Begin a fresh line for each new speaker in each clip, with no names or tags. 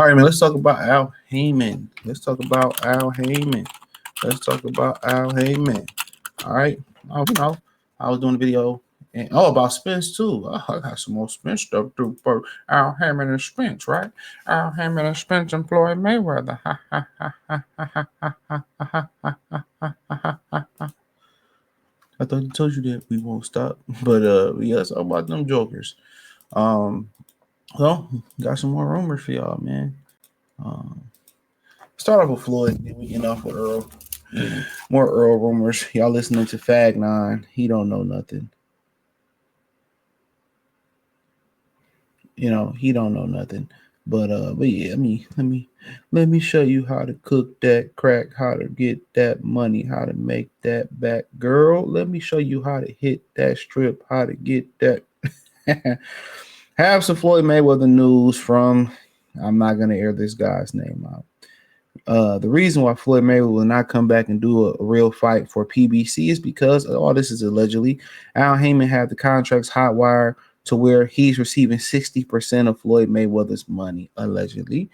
All right, man. Let's talk about Al Haymon. Let's talk about Al Haymon. Let's talk about Al Haymon. All right. I was doing a video and about Spence too. Oh, I got some more Spence stuff to for Al Haymon and Spence, right? Al Haymon and Spence and Floyd Mayweather. I thought I told you that we won't stop, but yes, about them jokers. Um, well, got some more rumors for y'all, man. Um, Start off with Floyd, then we end off with Earl. More Earl rumors. Y'all listening to Fag 9. He don't know nothing. He don't know nothing. But yeah, let me show you how to cook that crack, how to get that money, how to make that back. Girl, let me show you how to hit that strip, how to get that. Have some Floyd Mayweather news from, I'm not gonna air this guy's name out. The reason why Floyd Mayweather will not come back and do a real fight for PBC is because all this is allegedly. Al Haymon had the contracts hot wire to where he's receiving 60% of Floyd Mayweather's money, allegedly.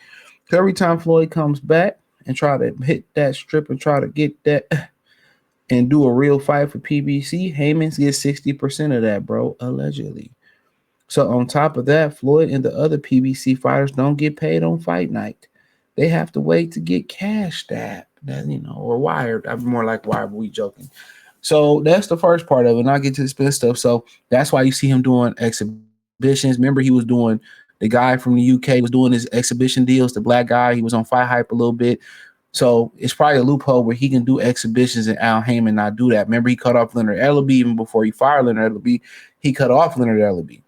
So every time Floyd comes back and try to hit that strip and try to get that and do a real fight for PBC, Haymon gets 60% of that, bro, allegedly. So on top of that, Floyd and the other PBC fighters don't get paid on fight night. They have to wait to get cashed at, or wired. I'm more like wired, but we joking. So that's the first part of it. And I'll get to the spin stuff. So that's why you see him doing exhibitions. Remember, he was doing, the guy from the UK was doing his exhibition deals, the black guy. He was on Fight Hype a little bit. So it's probably a loophole where he can do exhibitions and Al Haymon not do that. Remember, he cut off Leonard Ellaby even before he fired Leonard Ellaby. He cut off Leonard Ellaby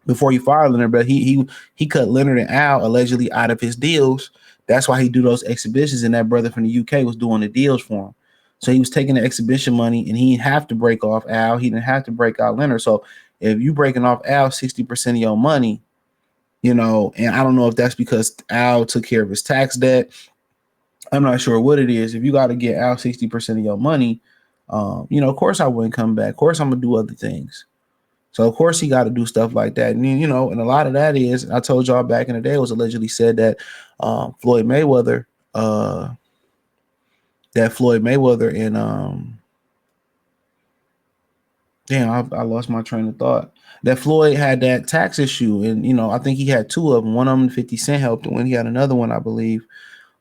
before he fired Leonard, but he cut Leonard and Al allegedly out of his deals. That's why he do those exhibitions, and that brother from the UK was doing the deals for him. So he was taking the exhibition money, and he didn't have to break off Al. He didn't have to break out Leonard. So if you breaking off Al 60% of your money, and I don't know if that's because Al took care of his tax debt. I'm not sure what it is. If you got to get Al 60% of your money, of course I wouldn't come back. Of course I'm gonna do other things. So of course he got to do stuff like that, and and a lot of that is, I told y'all back in the day, it was allegedly said that Floyd Mayweather and damn, I lost my train of thought. That Floyd had that tax issue, and I think he had two of them. One of them 50 Cent helped him when he had another one, I believe,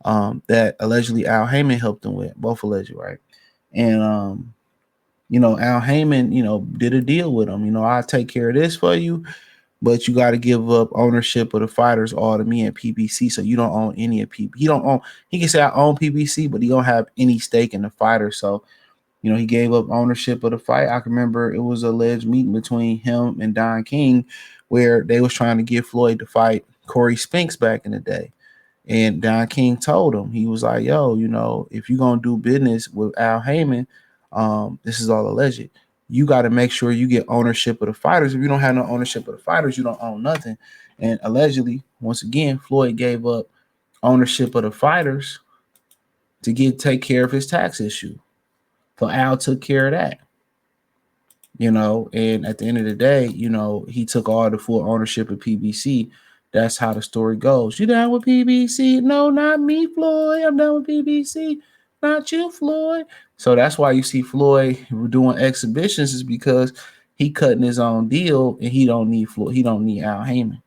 that allegedly Al Haymon helped him with, both alleged, right? And Al Haymon, did a deal with him. I'll take care of this for you, but you got to give up ownership of the fighters all to me and PBC. So you don't own any of PBC. He can say I own PBC, but he don't have any stake in the fighter. So, he gave up ownership of the fight. I can remember it was an alleged meeting between him and Don King where they was trying to get Floyd to fight Corey Spinks back in the day. And Don King told him, he was like, yo, if you're going to do business with Al Haymon, this is all alleged, you got to make sure you get ownership of the fighters. If you don't have no ownership of the fighters, you don't own nothing. And allegedly, once again, Floyd gave up ownership of the fighters to take care of his tax issue. So Al took care of that. And at the end of the day, he took all the full ownership of PBC. That's how the story goes. You down with PBC? No, not me, Floyd. I'm down with PBC. Not you, Floyd. So that's why you see Floyd doing exhibitions, is because he cutting his own deal, and he don't need Floyd. He don't need Al Haymon.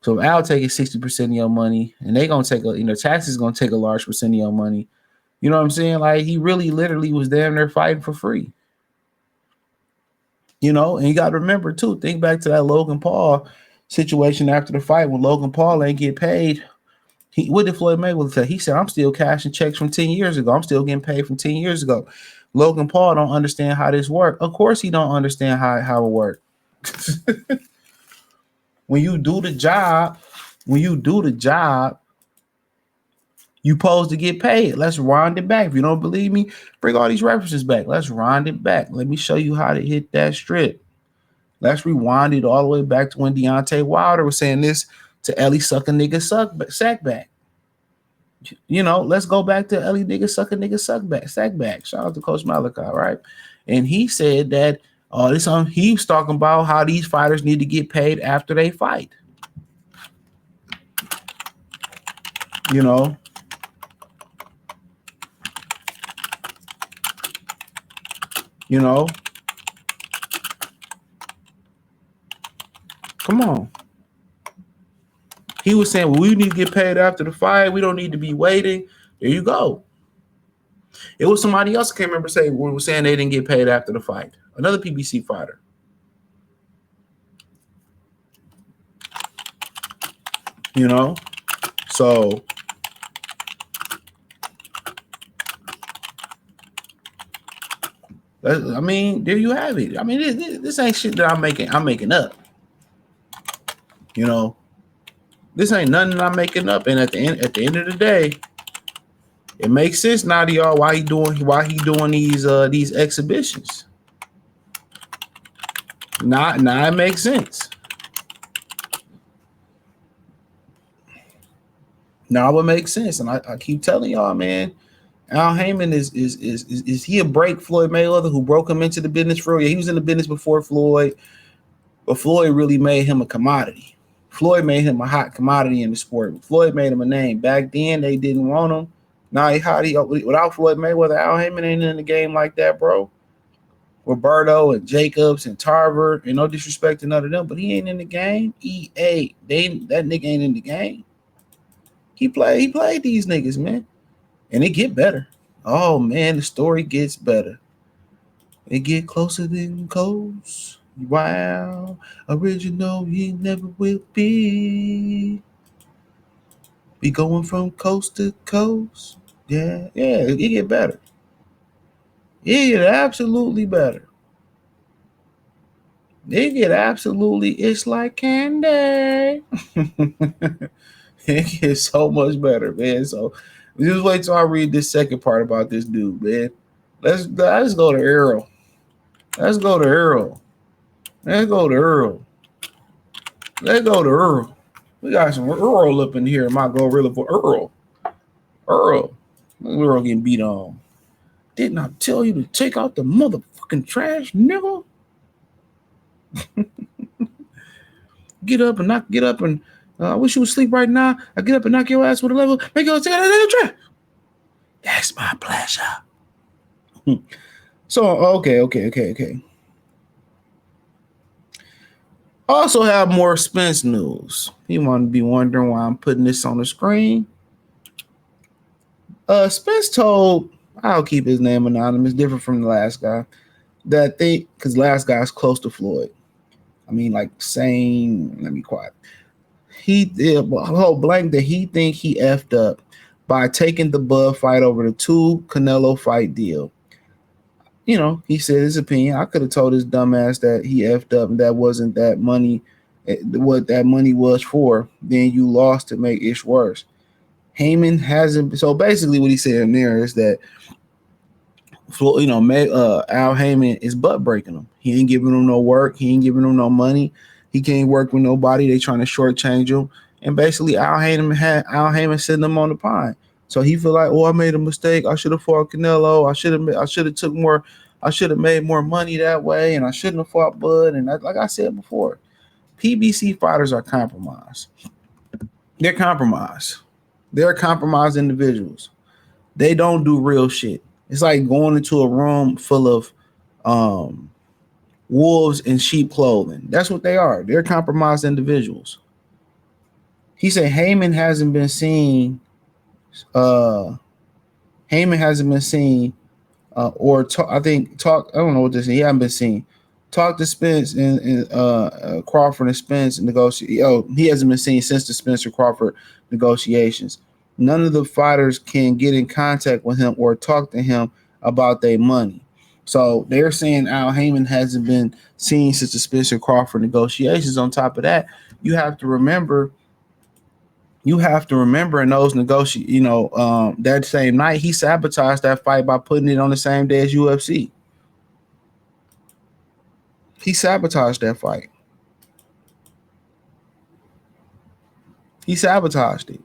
So if Al taking 60% of your money, and they gonna take taxes gonna take a large percent of your money. You know what I'm saying? Like, he really literally was damn near fighting for free. And you got to remember too, think back to that Logan Paul situation after the fight when Logan Paul ain't get paid. What did Floyd Mayweather say? He said, I'm still cashing checks from 10 years ago. I'm still getting paid from 10 years ago. Logan Paul don't understand how this works. Of course he don't understand how it works. When you do the job, you supposed to get paid. Let's round it back. If you don't believe me, bring all these references back. Let's round it back. Let me show you how to hit that strip. Let's rewind it all the way back to when Deontay Wilder was saying this to Ellie suck a nigga sack back. Let's go back to Ellie nigga suck a nigga sack back. Shout out to Coach Malachi, right? And he said that he was talking about how these fighters need to get paid after they fight. You know, you know, come on. He was saying, well, we need to get paid after the fight. We don't need to be waiting. There you go. It was somebody else, I can't remember saying, was saying they didn't get paid after the fight. Another PBC fighter. You know? So I mean, there you have it. I mean, this ain't shit that I'm making up. You know, this ain't nothing that I'm making up. And at the end of the day, it makes sense now to y'all why he doing these exhibitions. Now it makes sense. Now it makes sense. And I keep telling y'all, man, Al Haymon is he a break Floyd Mayweather who broke him into the business for real? Yeah, he was in the business before Floyd, but Floyd really made him a commodity. Floyd made him a hot commodity in the sport. Floyd made him a name. Back then, they didn't want him. Now, without Floyd Mayweather, Al Haymon ain't in the game like that, bro. Roberto and Jacobs and Tarver, and no disrespect to none of them, but he ain't in the game. That nigga ain't in the game. He played these niggas, man. And it get better. Oh man, the story gets better. It get closer than close. Wow, original, he never will be. Be going from coast to coast. Yeah, it get better. It get absolutely better. It get absolutely, it's like candy. It gets so much better, man. So just wait till I read this second part about this dude, man. Let's go to Errol. Let's go to Errol. Let's go to Earl. Let's go to Earl. We got some Earl up in here. My gorilla for Earl. Earl. Earl getting beat on. Didn't I tell you to take out the motherfucking trash, nigga? Get up and I wish you would sleep right now. I get up and knock your ass with a level. Make you take out that trash. That's my pleasure. So okay. Also have more Spence news. You want to be wondering why I'm putting this on the screen. Spence told, I'll keep his name anonymous, different from the last guy, that because last guy's close to Floyd. I mean, like saying, let me quiet. He did whole blank that he think he effed up by taking the Bud fight over the 2 Canelo fight deal. You know, he said his opinion. I could have told his dumbass that he effed up and that wasn't that money, what that money was for. Then you lost to make it worse. Haymon hasn't. So basically, what he said in there is that, Al Haymon is butt breaking him. He ain't giving him no work. He ain't giving him no money. He can't work with nobody. They trying to shortchange him. And basically, Al Haymon sitting him on the pine. So he feel like, oh, I made a mistake. I should have fought Canelo. I should have took more. I should have made more money that way, and I shouldn't have fought Bud. And like I said before, PBC fighters are compromised. They're compromised. They're compromised individuals. They don't do real shit. It's like going into a room full of wolves in sheep clothing. That's what they are. They're compromised individuals. He said Haymon hasn't been seen. Haymon hasn't been seen, or talk. I think talk. I don't know what this is. He hasn't been seen. Talk to Spence and Crawford and Spence negotiate. Oh, he hasn't been seen since the Spencer Crawford negotiations. None of the fighters can get in contact with him or talk to him about their money. So they're saying Al Haymon hasn't been seen since the Spencer Crawford negotiations. On top of that, you have to remember in those that same night he sabotaged that fight by putting it on the same day as UFC. He sabotaged that fight. He sabotaged it.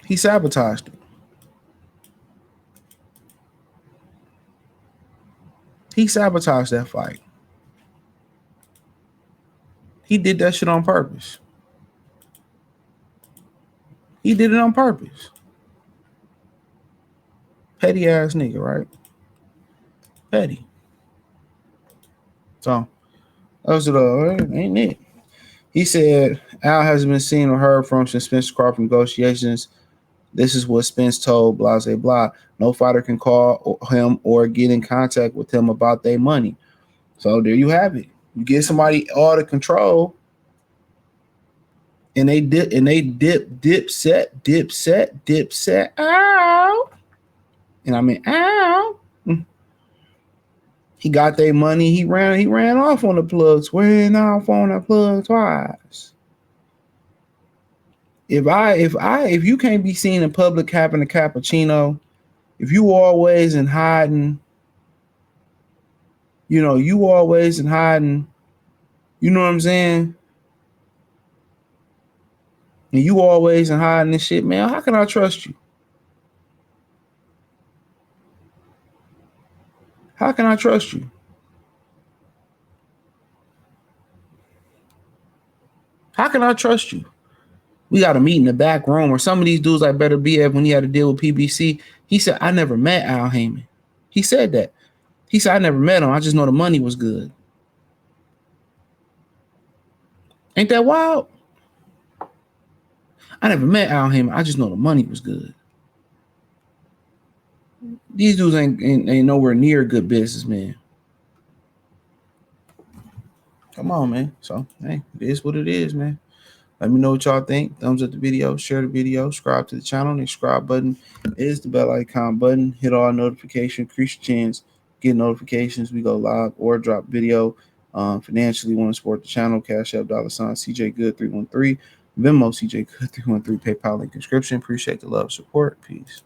He sabotaged it. He sabotaged that fight. He did that shit on purpose. He did it on purpose. Petty ass nigga, right? Petty. So those are the ain't it. He said Al hasn't been seen or heard from since Spencer Crawford negotiations. This is what Spence told blah, blah, blah. No fighter can call him or get in contact with him about their money. So there you have it. You get somebody all the control, and they dip set. Ow. And I mean, ow. He got their money. He ran off on the plug. Swearing off on the plug twice. If you can't be seen in public having a cappuccino, if you always in hiding, you always in hiding, you know what I'm saying? And you always in hiding this shit, man, how can I trust you? How can I trust you? How can I trust you? We got to meet in the back room, or some of these dudes like Better BF when he had to deal with PBC. He said, I never met Al Haymon. He said that. He said, I never met him. I just know the money was good. Ain't that wild? I never met Al Haymon. I just know the money was good. These dudes ain't nowhere near good business, man. Come on, man. So, hey, it is what it is, man. Let me know what y'all think. Thumbs up the video, share the video, subscribe to the channel. The subscribe button is the bell icon button. Hit all notifications, increase your chance, get notifications. We go live or drop video. Financially, want to support the channel, Cash App, $ CJ Good 313, Venmo CJ Good 313, PayPal link description. Appreciate the love, support. Peace.